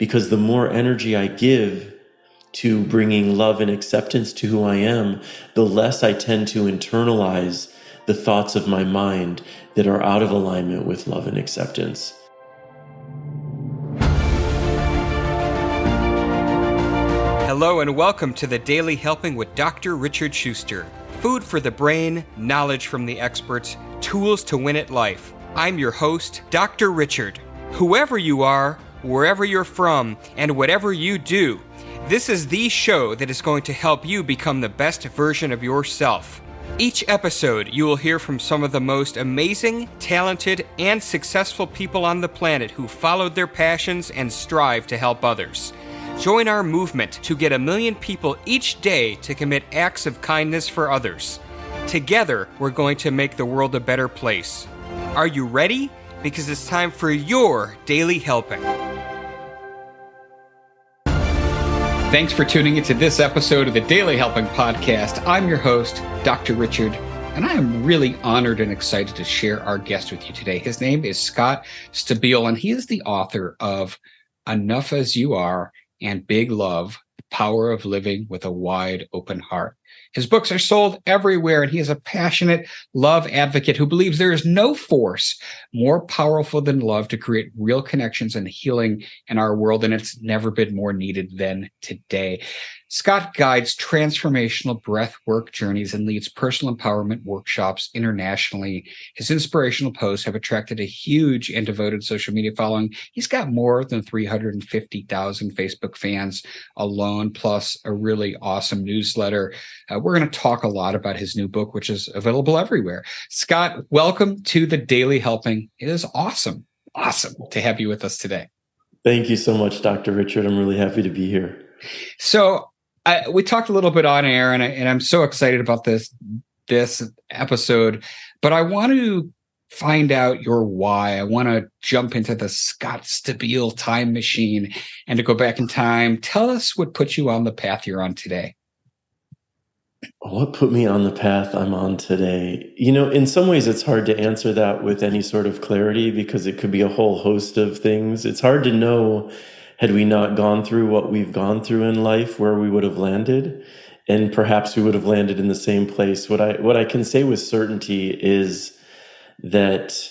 because the more energy I give to bringing love and acceptance to who I am, the less I tend to internalize the thoughts of my mind that are out of alignment with love and acceptance. Hello and welcome to the Daily Helping with Dr. Richard Schuster. Food for the brain, knowledge from the experts, tools to win at life. I'm your host, Dr. Richard. Whoever you are, wherever you're from, and whatever you do, this is the show that is going to help you become the best version of yourself. Each episode, you will hear from some of the most amazing, talented, and successful people on the planet who followed their passions and strive to help others. Join our movement to get 1 million people each day to commit acts of kindness for others. Together, we're going to make the world a better place. Are you ready? Because it's time for your Daily Helping. Thanks for tuning into this episode of the Daily Helping Podcast. I'm your host, Dr. Richard, and I am really honored and excited to share our guest with you today. His name is Scott Stabile, and he is the author of Enough as You Are and Big Love, The Power of Living with a Wide Open Heart. His books are sold everywhere, and he is a passionate love advocate who believes there is no force more powerful than love to create real connections and healing in our world, and it's never been more needed than today. Scott guides transformational breath work journeys and leads personal empowerment workshops internationally. His inspirational posts have attracted a huge and devoted social media following. He's got more than 350,000 Facebook fans alone, plus a really awesome newsletter. We're going to talk a lot about his new book, which is available everywhere. Scott, welcome to the Daily Helping. It is awesome to have you with us today. Thank you so much, Dr. Richard. I'm really happy to be here. So we talked a little bit on air, and I'm so excited about this episode, but I want to find out your why. I want to jump into the Scott Stabile time machine and to go back in time. Tell us what put you on the path you're on today. What put me on the path I'm on today? You know, in some ways, it's hard to answer that with any sort of clarity because it could be a whole host of things. It's hard to know, had we not gone through what we've gone through in life, where we would have landed, and perhaps we would have landed in the same place. What I can say with certainty is that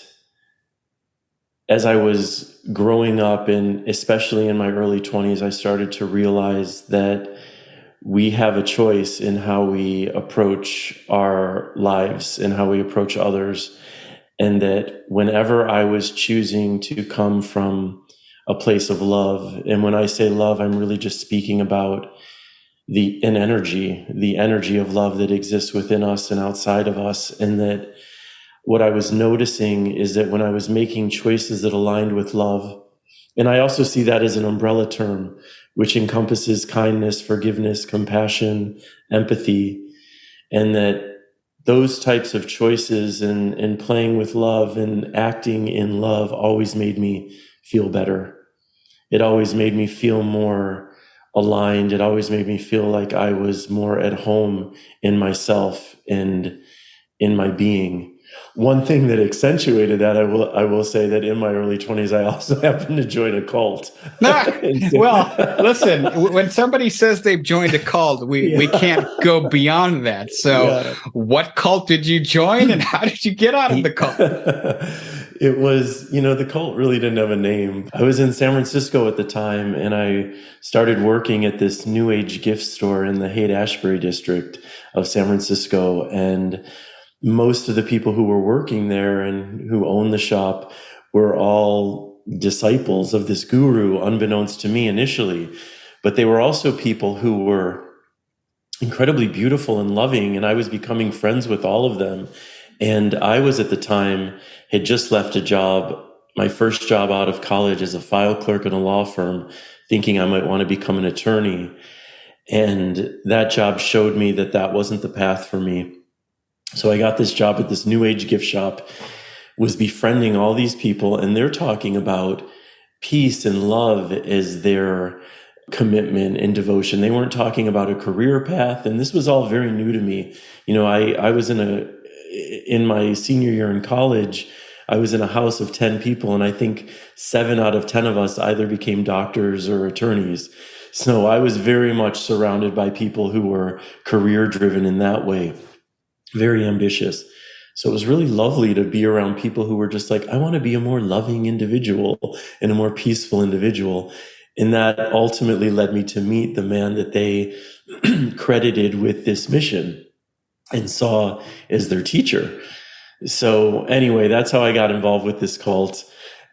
as I was growing up, and especially in my early 20s, I started to realize that we have a choice in how we approach our lives and how we approach others. And that whenever I was choosing to come from a place of love, and when I say love, I'm really just speaking about the energy of love that exists within us and outside of us. And that what I was noticing is that when I was making choices that aligned with love, and I also see that as an umbrella term, which encompasses kindness, forgiveness, compassion, empathy, and that those types of choices and playing with love and acting in love always made me feel better. It always made me feel more aligned. It always made me feel like I was more at home in myself and in my being. One thing that accentuated that, I will say that in my early 20s, I also happened to join a cult. Well, listen, when somebody says they've joined a cult, we can't go beyond that. So What cult did you join and how did you get out of the cult? It was, the cult really didn't have a name. I was in San Francisco at the time, and I started working at this new age gift store in the Haight-Ashbury district of San Francisco. And most of the people who were working there and who owned the shop were all disciples of this guru, unbeknownst to me initially. But they were also people who were incredibly beautiful and loving, and I was becoming friends with all of them. And I was at the time, had just left a job, my first job out of college as a file clerk in a law firm, thinking I might want to become an attorney. And that job showed me that that wasn't the path for me. So I got this job at this new age gift shop, was befriending all these people, and they're talking about peace and love as their commitment and devotion. They weren't talking about a career path, and this was all very new to me. I was in my senior year in college, I was in a house of 10 people, and I think 7 out of 10 of us either became doctors or attorneys. So I was very much surrounded by people who were career driven in that way, very ambitious. So it was really lovely to be around people who were just like, I want to be a more loving individual and a more peaceful individual. And that ultimately led me to meet the man that they credited with this mission and saw as their teacher. So anyway, that's how I got involved with this cult.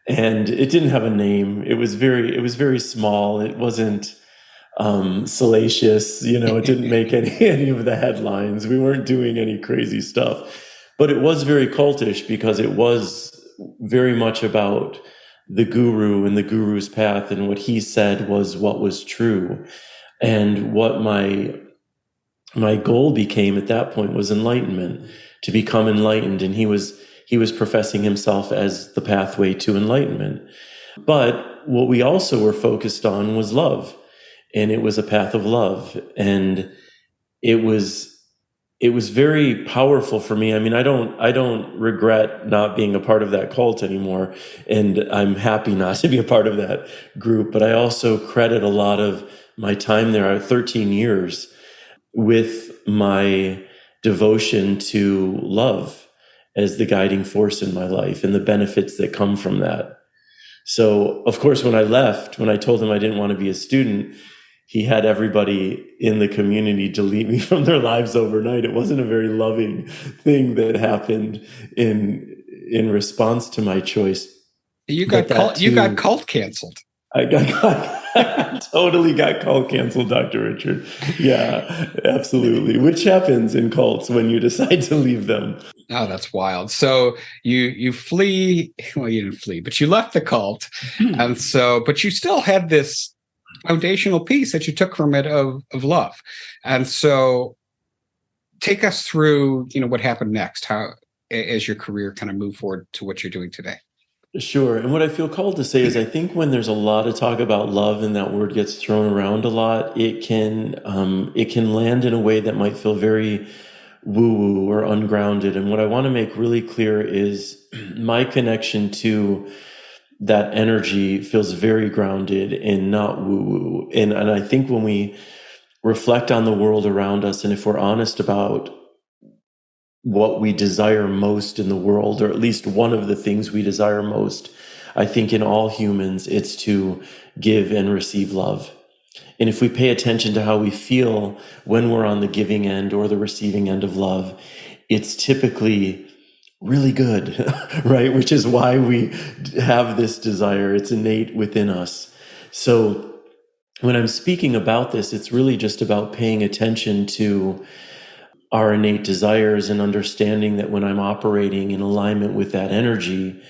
And it didn't have a name. It was very small. It wasn't salacious. It didn't make any of the headlines. We weren't doing any crazy stuff. But it was very cultish because it was very much about the guru and the guru's path, and what he said was what was true. And what my goal became at that point was enlightenment, to become enlightened. And he was professing himself as the pathway to enlightenment. But what we also were focused on was love, and it was a path of love. And it was very powerful for me. I mean, I don't regret not being a part of that cult anymore, and I'm happy not to be a part of that group. But I also credit a lot of my time there, 13 years, with my devotion to love as the guiding force in my life and the benefits that come from that. So, of course, when I told him I didn't want to be a student, he had everybody in the community delete me from their lives overnight. It wasn't a very loving thing that happened in response to my choice. You got cult canceled. I totally got cult canceled, Dr. Richard. Yeah, absolutely. Which happens in cults when you decide to leave them. Oh, that's wild. So you flee. Well, you didn't flee, but you left the cult, and but you still had this foundational piece that you took from it of love. And so, take us through, what happened next. How, as your career kind of moved forward to what you're doing today. Sure. And what I feel called to say is, I think when there's a lot of talk about love and that word gets thrown around a lot, it can land in a way that might feel very woo-woo or ungrounded. And what I want to make really clear is my connection to that energy feels very grounded and not woo-woo. And I think when we reflect on the world around us, and if we're honest about what we desire most in the world, or at least one of the things we desire most, I think in all humans, it's to give and receive love. And if we pay attention to how we feel when we're on the giving end or the receiving end of love, it's typically really good, right? Which is why we have this desire. It's innate within us. So when I'm speaking about this, it's really just about paying attention to our innate desires and understanding that when I'm operating in alignment with that energy,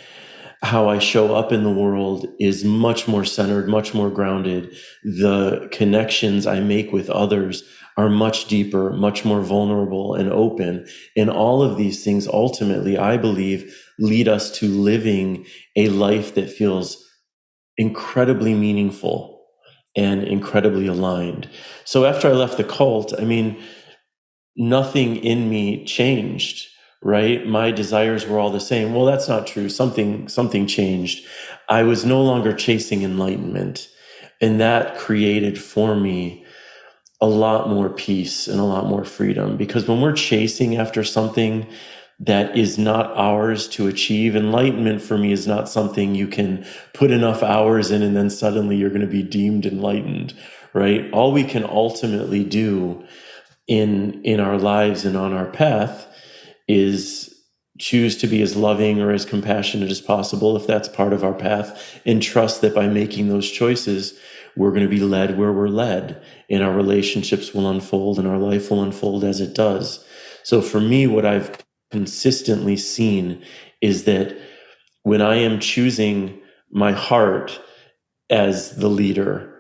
how I show up in the world is much more centered, much more grounded. The connections I make with others are much deeper, much more vulnerable and open. And all of these things ultimately, I believe, lead us to living a life that feels incredibly meaningful and incredibly aligned. So after I left the cult, I mean, nothing in me changed, right? My desires were all the same. Well, that's not true. Something changed. I was no longer chasing enlightenment. And that created for me a lot more peace and a lot more freedom. Because when we're chasing after something that is not ours to achieve, enlightenment for me is not something you can put enough hours in and then suddenly you're going to be deemed enlightened, right? All we can ultimately do in our lives and on our path is choose to be as loving or as compassionate as possible, if that's part of our path, and trust that by making those choices, we're going to be led where we're led, and our relationships will unfold and our life will unfold as it does. So for me, what I've consistently seen is that when I am choosing my heart as the leader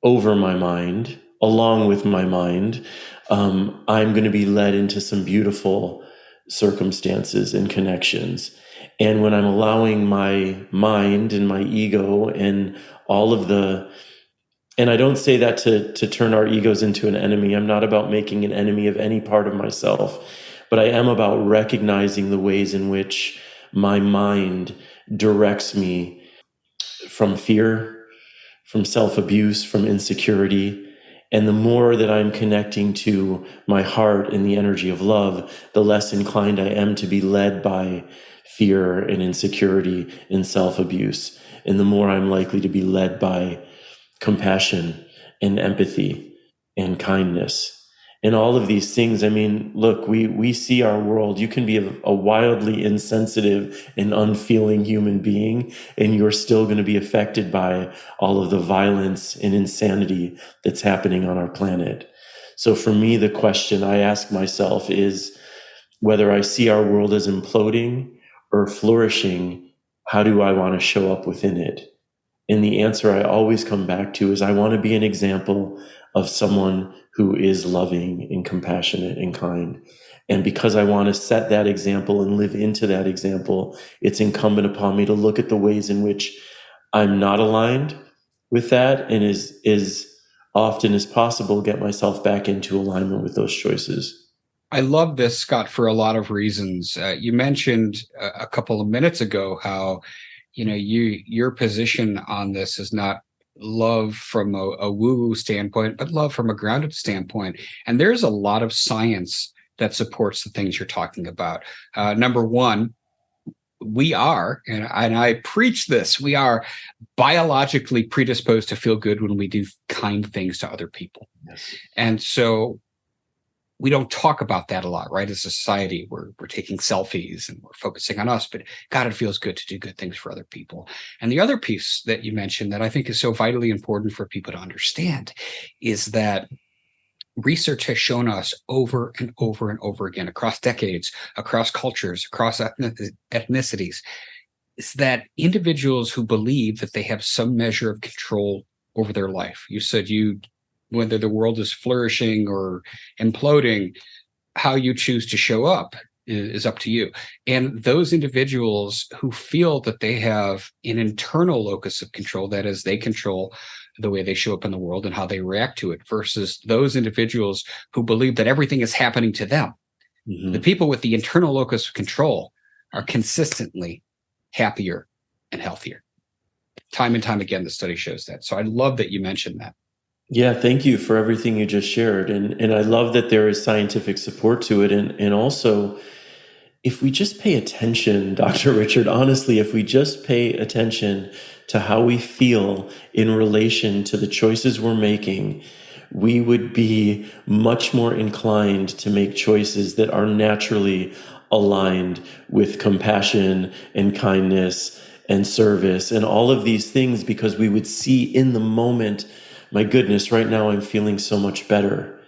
over my mind, along with my mind, I'm going to be led into some beautiful circumstances and connections. And when I'm allowing my mind and my ego and all of and I don't say that to turn our egos into an enemy. I'm not about making an enemy of any part of myself, but I am about recognizing the ways in which my mind directs me from fear, from self-abuse, from insecurity. And the more that I'm connecting to my heart and the energy of love, the less inclined I am to be led by fear and insecurity and self-abuse. And the more I'm likely to be led by compassion and empathy and kindness. And all of these things, I mean, look, we see our world. You can be a wildly insensitive and unfeeling human being, and you're still going to be affected by all of the violence and insanity that's happening on our planet. So for me, the question I ask myself is whether I see our world as imploding or flourishing, how do I want to show up within it? And the answer I always come back to is I want to be an example of someone who is loving and compassionate and kind. And because I want to set that example and live into that example, it's incumbent upon me to look at the ways in which I'm not aligned with that, and as often as possible, get myself back into alignment with those choices. I love this, Scott, for a lot of reasons. You mentioned a couple of minutes ago how your position on this is not love from a woo-woo standpoint, but love from a grounded standpoint. And there's a lot of science that supports the things you're talking about. Number one, we are, and I preach this, we are biologically predisposed to feel good when we do kind things to other people. Yes. And so we don't talk about that a lot, right? As a society, we're taking selfies and we're focusing on us, but God, it feels good to do good things for other people. And the other piece that you mentioned that I think is so vitally important for people to understand is that research has shown us over and over and over again, across decades, across cultures, across ethnicities, is that individuals who believe that they have some measure of control over their life. You said whether the world is flourishing or imploding, how you choose to show up is up to you. And those individuals who feel that they have an internal locus of control, that is, they control the way they show up in the world and how they react to it, versus those individuals who believe that everything is happening to them. Mm-hmm. The people with the internal locus of control are consistently happier and healthier. Time and time again, the study shows that. So I love that you mentioned that. Yeah, thank you for everything you just shared. And I love that there is scientific support to it. And also, if we just pay attention, Dr. Richard, honestly, if we just pay attention to how we feel in relation to the choices we're making, we would be much more inclined to make choices that are naturally aligned with compassion and kindness and service and all of these things, because we would see in the moment, my goodness, right now I'm feeling so much better.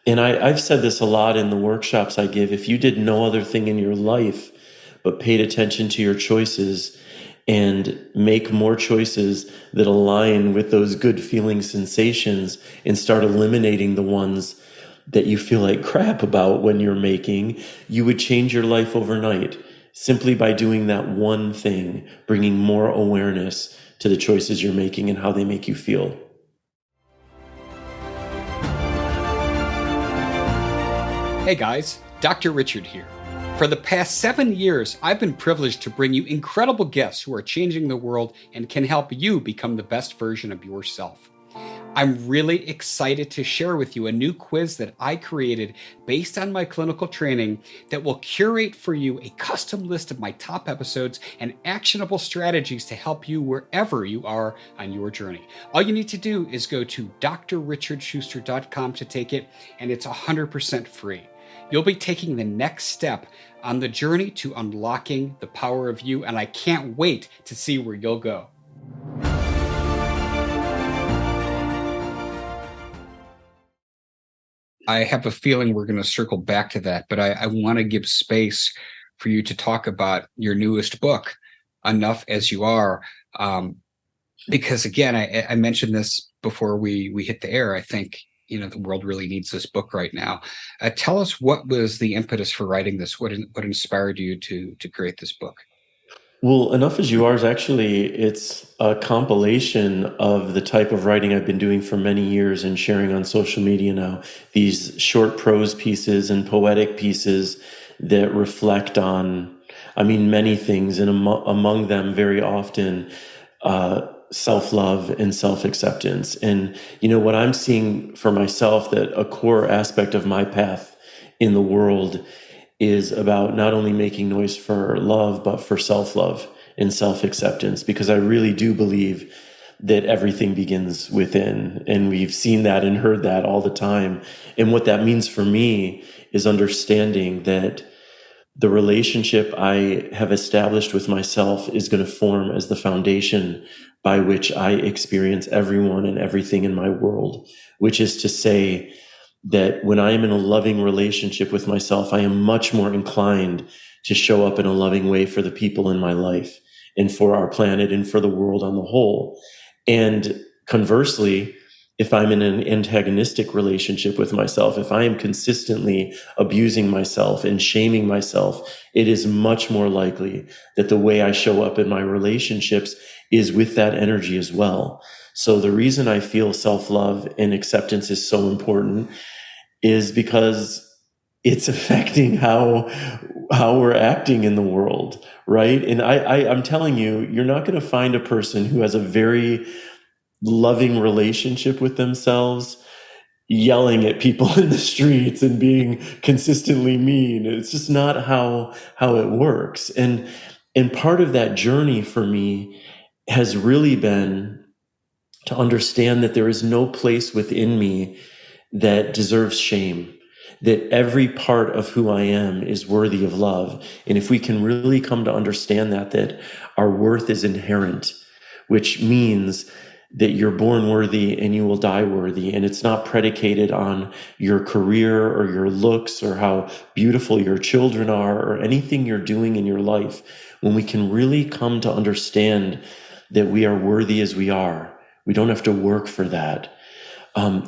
And I've said this a lot in the workshops I give. If you did no other thing in your life but paid attention to your choices and make more choices that align with those good feeling sensations and start eliminating the ones that you feel like crap about when you're making, you would change your life overnight simply by doing that one thing, bringing more awareness to the choices you're making and how they make you feel. Hey guys, Dr. Richard here. For the past 7 years, I've been privileged to bring you incredible guests who are changing the world and can help you become the best version of yourself. I'm really excited to share with you a new quiz that I created based on my clinical training that will curate for you a custom list of my top episodes and actionable strategies to help you wherever you are on your journey. All you need to do is go to drrichardschuster.com to take it, and it's 100% free. You'll be taking the next step on the journey to unlocking the power of you, and I can't wait to see where you'll go. I have a feeling we're going to circle back to that, but I want to give space for you to talk about your newest book, Enough As You Are, because again, I mentioned this before we hit the air. I think the world really needs this book right now. Tell us, what was the impetus for writing this? What inspired you to create this book? Well, Enough As You Are is actually, it's a compilation of the type of writing I've been doing for many years and sharing on social media now. These short prose pieces and poetic pieces that reflect on, I mean, many things, and among them, very often, self-love and self-acceptance. And, what I'm seeing for myself, that a core aspect of my path in the world is about not only making noise for love, but for self-love and self-acceptance, because I really do believe that everything begins within. And we've seen that and heard that all the time. And what that means for me is understanding that the relationship I have established with myself is going to form as the foundation by which I experience everyone and everything in my world, which is to say that when I am in a loving relationship with myself, I am much more inclined to show up in a loving way for the people in my life and for our planet and for the world on the whole. And conversely, if I'm in an antagonistic relationship with myself, if I am consistently abusing myself and shaming myself, it is much more likely that the way I show up in my relationships is with that energy as well. So the reason I feel self-love and acceptance is so important is because it's affecting how we're acting in the world, right? And I'm telling you, you're not going to find a person who has a very loving relationship with themselves yelling at people in the streets and being consistently mean. It's just not how it works. And part of that journey for me has really been to understand that there is no place within me that deserves shame, that every part of who I am is worthy of love. And if we can really come to understand that our worth is inherent, which means that you're born worthy and you will die worthy. And it's not predicated on your career or your looks or how beautiful your children are or anything you're doing in your life. When we can really come to understand that we are worthy as we are, we don't have to work for that.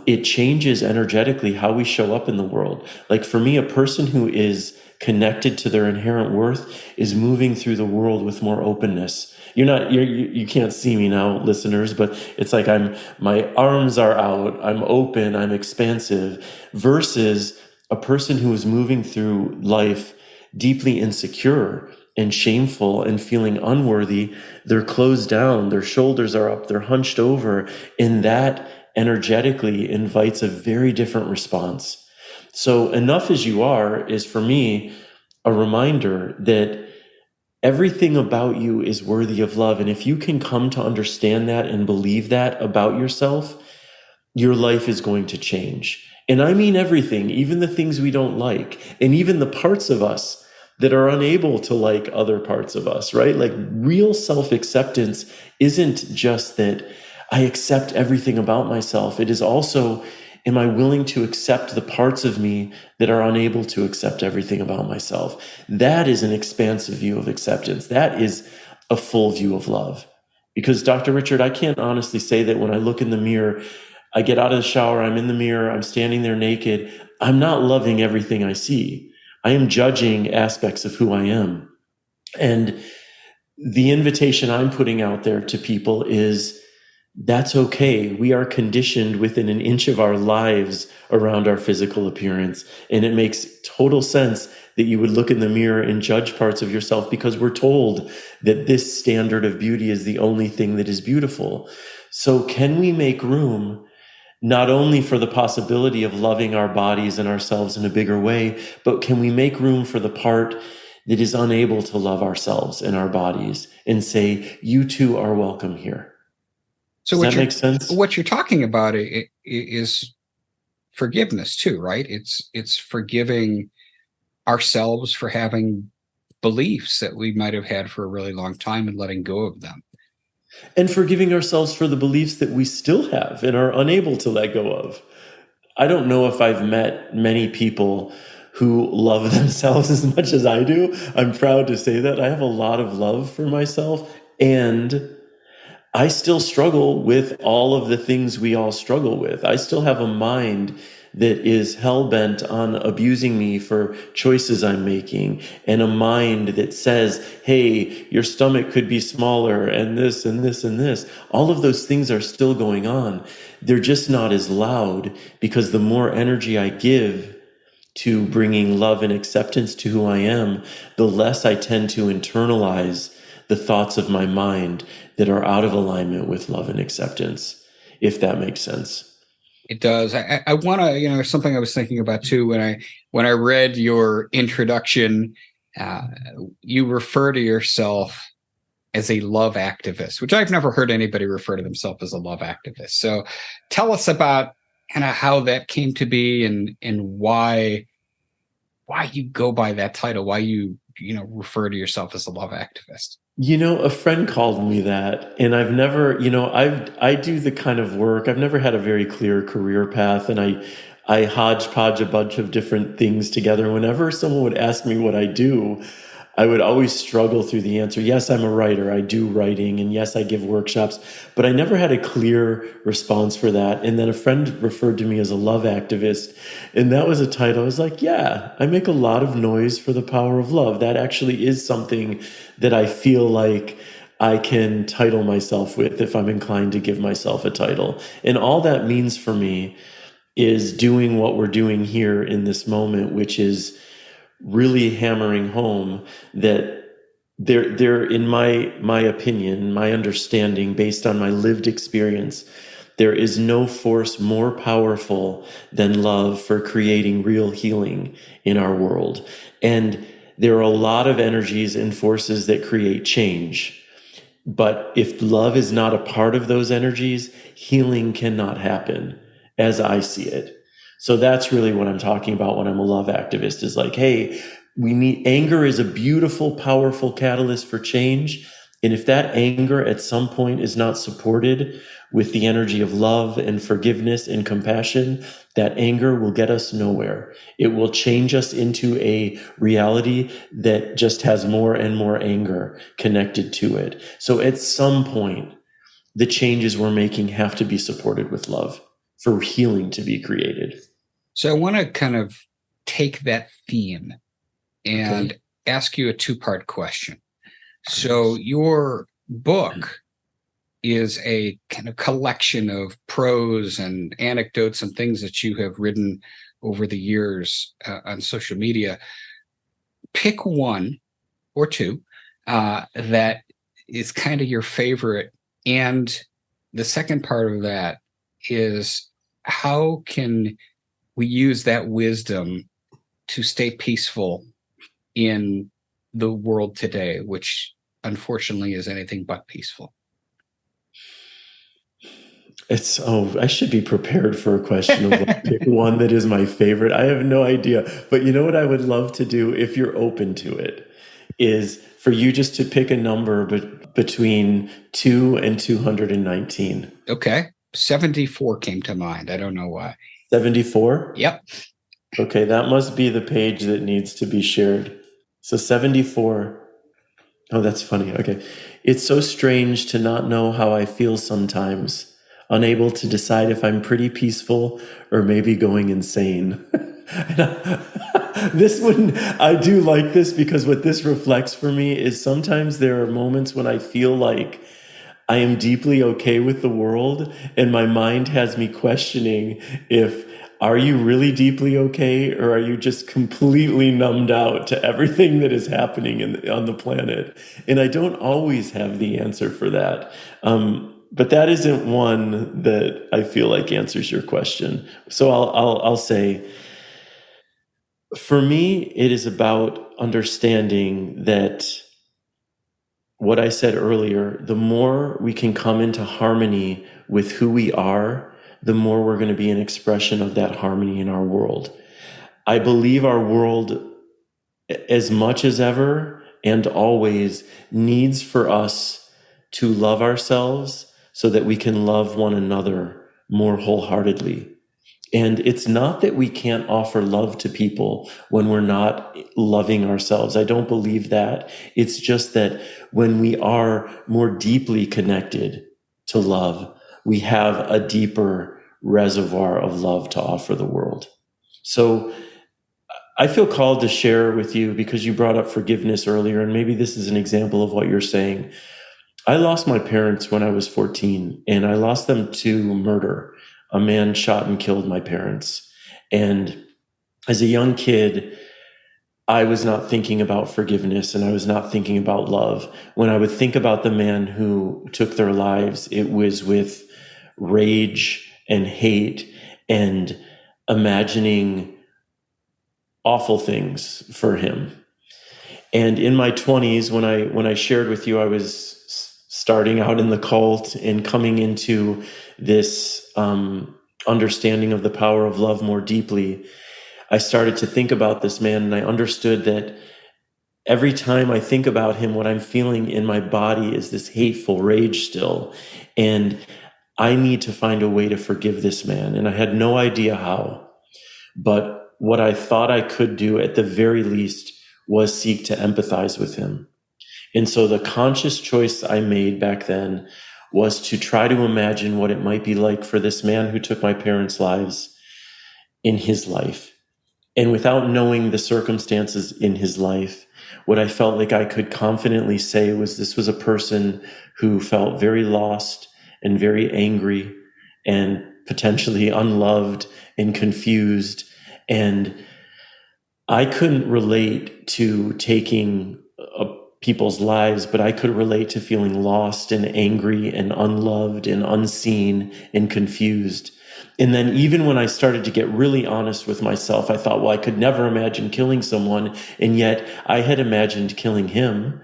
It changes energetically how we show up in the world. Like for me, a person who is connected to their inherent worth is moving through the world with more openness. You can't see me now, listeners, but it's like my arms are out, I'm open, I'm expansive, versus a person who is moving through life deeply insecure and shameful and feeling unworthy. They're closed down, their shoulders are up, they're hunched over, and that energetically invites a very different response. So enough as you are is, for me, a reminder that everything about you is worthy of love. And if you can come to understand that and believe that about yourself, your life is going to change. And I mean everything, even the things we don't like, and even the parts of us that are unable to like other parts of us, right? Like real self-acceptance isn't just that I accept everything about myself. It is also, am I willing to accept the parts of me that are unable to accept everything about myself? That is an expansive view of acceptance. That is a full view of love. Because Dr. Richard, I can't honestly say that when I look in the mirror, I get out of the shower, I'm in the mirror, I'm standing there naked, I'm not loving everything I see. I am judging aspects of who I am. And the invitation I'm putting out there to people is, that's okay. We are conditioned within an inch of our lives around our physical appearance. And it makes total sense that you would look in the mirror and judge parts of yourself, because we're told that this standard of beauty is the only thing that is beautiful. So can we make room not only for the possibility of loving our bodies and ourselves in a bigger way, but can we make room for the part that is unable to love ourselves and our bodies and say, you too are welcome here? So Does that make sense? what you're talking about is forgiveness too, right? It's forgiving ourselves for having beliefs that we might have had for a really long time and letting go of them. And forgiving ourselves for the beliefs that we still have and are unable to let go of. I don't know if I've met many people who love themselves as much as I do. I'm proud to say that. I have a lot of love for myself, and I still struggle with all of the things we all struggle with. I still have a mind that is hell-bent on abusing me for choices I'm making, and a mind that says, hey, your stomach could be smaller, and this and this and this. All of those things are still going on. They're just not as loud, because the more energy I give to bringing love and acceptance to who I am, the less I tend to internalize the thoughts of my mind that are out of alignment with love and acceptance, if that makes sense. It does. I want to, something I was thinking about too when I read your introduction. You refer to yourself as a love activist, which I've never heard anybody refer to themselves as a love activist. So, tell us about kind of how that came to be and why you go by that title, why you refer to yourself as a love activist. A friend called me that, and I've never, I do the kind of work. I've never had a very clear career path, and I hodgepodge a bunch of different things together. Whenever someone would ask me what I do, I would always struggle through the answer. Yes, I'm a writer. I do writing, and yes, I give workshops, but I never had a clear response for that. And then a friend referred to me as a love activist, and that was a title. I was like, yeah, I make a lot of noise for the power of love. That actually is something that I feel like I can title myself with if I'm inclined to give myself a title. And all that means for me is doing what we're doing here in this moment, which is really hammering home that there in my opinion, my understanding based on my lived experience, there is no force more powerful than love for creating real healing in our world. And there are a lot of energies and forces that create change. But if love is not a part of those energies, healing cannot happen, as I see it. So that's really what I'm talking about when I'm a love activist, is like, hey, anger is a beautiful, powerful catalyst for change. And if that anger at some point is not supported with the energy of love and forgiveness and compassion, that anger will get us nowhere. It will change us into a reality that just has more and more anger connected to it. So at some point, the changes we're making have to be supported with love for healing to be created. So I want to kind of take that theme and ask you a two-part question. So your book is a kind of collection of prose and anecdotes and things that you have written over the years on social media. Pick one or two that is kind of your favorite. And the second part of that is, how can we use that wisdom to stay peaceful in the world today, which unfortunately is anything but peaceful? I should be prepared for a question of like, pick one that is my favorite. I have no idea. But you know what I would love to do, if you're open to it, is for you just to pick a number between 2 and 219. Okay. 74 came to mind. I don't know why. 74? Yep. Okay, that must be the page that needs to be shared. So 74. Oh, that's funny. Okay. It's so strange to not know how I feel sometimes, unable to decide if I'm pretty peaceful or maybe going insane. I do like this, because what this reflects for me is sometimes there are moments when I feel like I am deeply okay with the world, and my mind has me questioning if, are you really deeply okay, or are you just completely numbed out to everything that is happening on the planet? And I don't always have the answer for that. But that isn't one that I feel like answers your question. So I'll say, for me, it is about understanding that what I said earlier, the more we can come into harmony with who we are, the more we're going to be an expression of that harmony in our world. I believe our world, as much as ever and always, needs for us to love ourselves so that we can love one another more wholeheartedly. And it's not that we can't offer love to people when we're not loving ourselves. I don't believe that. It's just that when we are more deeply connected to love, we have a deeper reservoir of love to offer the world. So I feel called to share with you, because you brought up forgiveness earlier, and maybe this is an example of what you're saying. I lost my parents when I was 14, and I lost them to murder. A man shot and killed my parents. And As a young kid, I was not thinking about forgiveness and I was not thinking about love. When I would think about the man who took their lives, it was with rage and hate and imagining awful things for him. And in my 20s, when I shared with you, I was starting out in the cult and coming into this understanding of the power of love more deeply. I started to think about this man, and I understood that every time I think about him, what I'm feeling in my body is this hateful rage still. And I need to find a way to forgive this man. And I had no idea how. But what I thought I could do at the very least was seek to empathize with him. And so the conscious choice I made back then was to try to imagine what it might be like for this man who took my parents' lives in his life. And without knowing the circumstances in his life, what I felt like I could confidently say was this was a person who felt very lost and very angry and potentially unloved and confused. And I couldn't relate to taking people's lives, but I could relate to feeling lost and angry and unloved and unseen and confused. And then even when I started to get really honest with myself, I thought, well, I could never imagine killing someone. And yet I had imagined killing him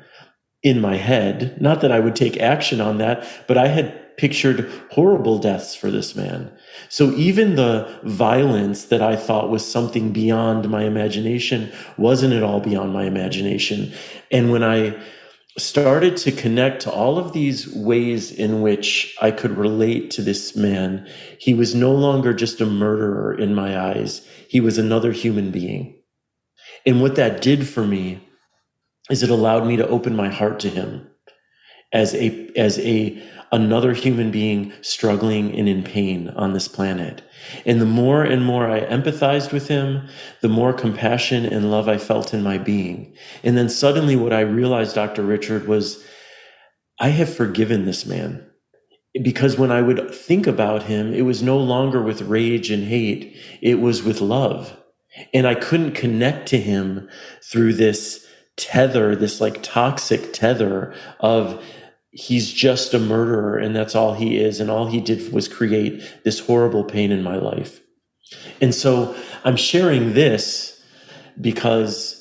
in my head. Not that I would take action on that, but I had pictured horrible deaths for this man. So even the violence that I thought was something beyond my imagination wasn't at all beyond my imagination. And when I started to connect to all of these ways in which I could relate to this man, he was no longer just a murderer in my eyes. He was another human being. And what that did for me is it allowed me to open my heart to him as a another human being struggling and in pain on this planet. And the more and more I empathized with him, the more compassion and love I felt in my being. And then suddenly what I realized, Dr. Richard, was I have forgiven this man. Because when I would think about him, it was no longer with rage and hate, it was with love. And I couldn't connect to him through this tether, this like toxic tether of he's just a murderer and that's all he is. And all he did was create this horrible pain in my life. And so I'm sharing this because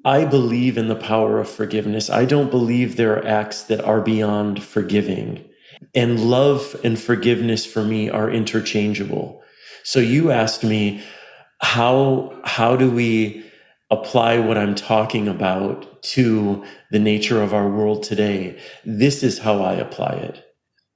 I believe in the power of forgiveness. I don't believe there are acts that are beyond forgiving. And love and forgiveness for me are interchangeable. So you asked me, how do we apply what I'm talking about to the nature of our world today? This is how I apply it.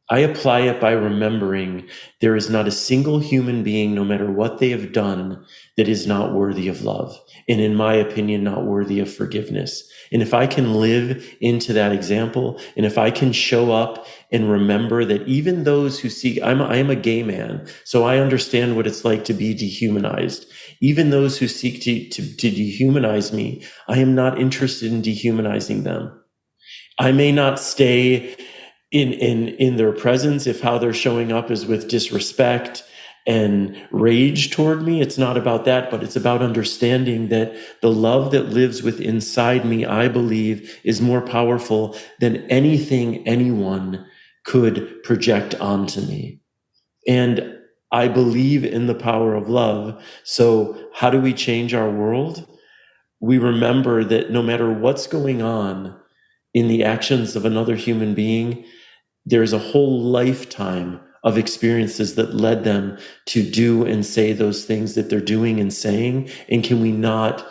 I apply it by remembering there is not a single human being, no matter what they have done, that is not worthy of love. And in my opinion, not worthy of forgiveness. And if I can live into that example, and if I can show up and remember that even those who seek, I am a gay man, so I understand what it's like to be dehumanized. Even those who seek to dehumanize me, I am not interested in dehumanizing them. I may not stay in their presence if how they're showing up is with disrespect and rage toward me. It's not about that, but it's about understanding that the love that lives within inside me, I believe, is more powerful than anything anyone could project onto me. And I believe in the power of love. So how do we change our world? We remember that no matter what's going on in the actions of another human being, there's a whole lifetime of experiences that led them to do and say those things that they're doing and saying. And can we not,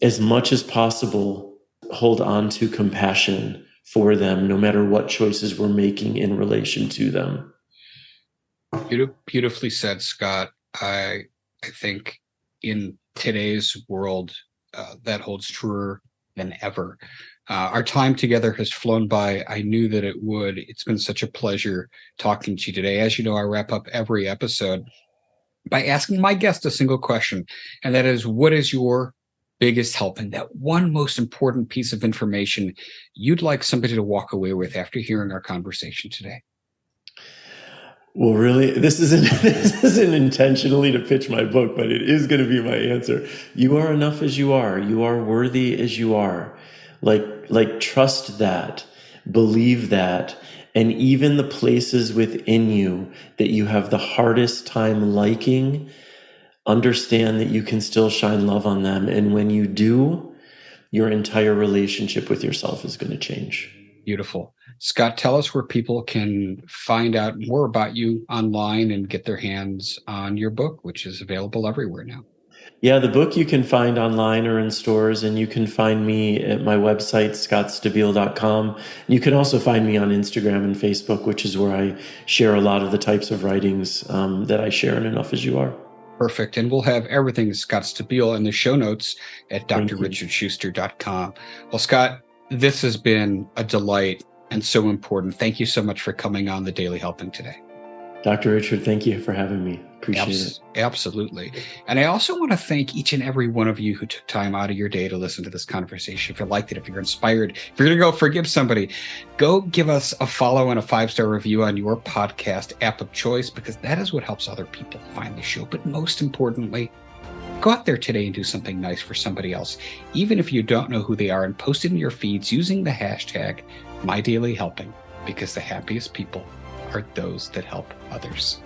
as much as possible, hold on to compassion for them, no matter what choices we're making in relation to them? Beautifully said, Scott. I think in today's world, that holds truer than ever. Our time together has flown by. I knew that it would. It's been such a pleasure talking to you today. As you know, I wrap up every episode by asking my guest a single question, and that is, what is your biggest help and that one most important piece of information you'd like somebody to walk away with after hearing our conversation today? Well, really, this isn't this isn't intentionally to pitch my book, but it is going to be my answer. You are enough as you are. You are worthy as you are. Like trust that, believe that, and even the places within you that you have the hardest time liking, understand that you can still shine love on them. And when you do, your entire relationship with yourself is going to change. Beautiful. Scott, tell us where people can find out more about you online and get their hands on your book, which is available everywhere now. Yeah, the book you can find online or in stores, and you can find me at my website, scottstabile.com. You can also find me on Instagram and Facebook, which is where I share a lot of the types of writings that I share in Enough As You Are. Perfect. And we'll have everything Scott Stabile in the show notes at Thank you. drrichardschuster.com. Well, Scott, this has been a delight and so important. Thank you so much for coming on the Daily Helping today. Dr. Richard, thank you for having me. Appreciate it. Absolutely. And I also want to thank each and every one of you who took time out of your day to listen to this conversation. If you liked it, if you're inspired, if you're going to go forgive somebody, go give us a follow and a 5-star review on your podcast app of choice, because that is what helps other people find the show. But most importantly, go out there today and do something nice for somebody else, even if you don't know who they are, and post it in your feeds using the hashtag #MyDailyHelping, because the happiest people are those that help others.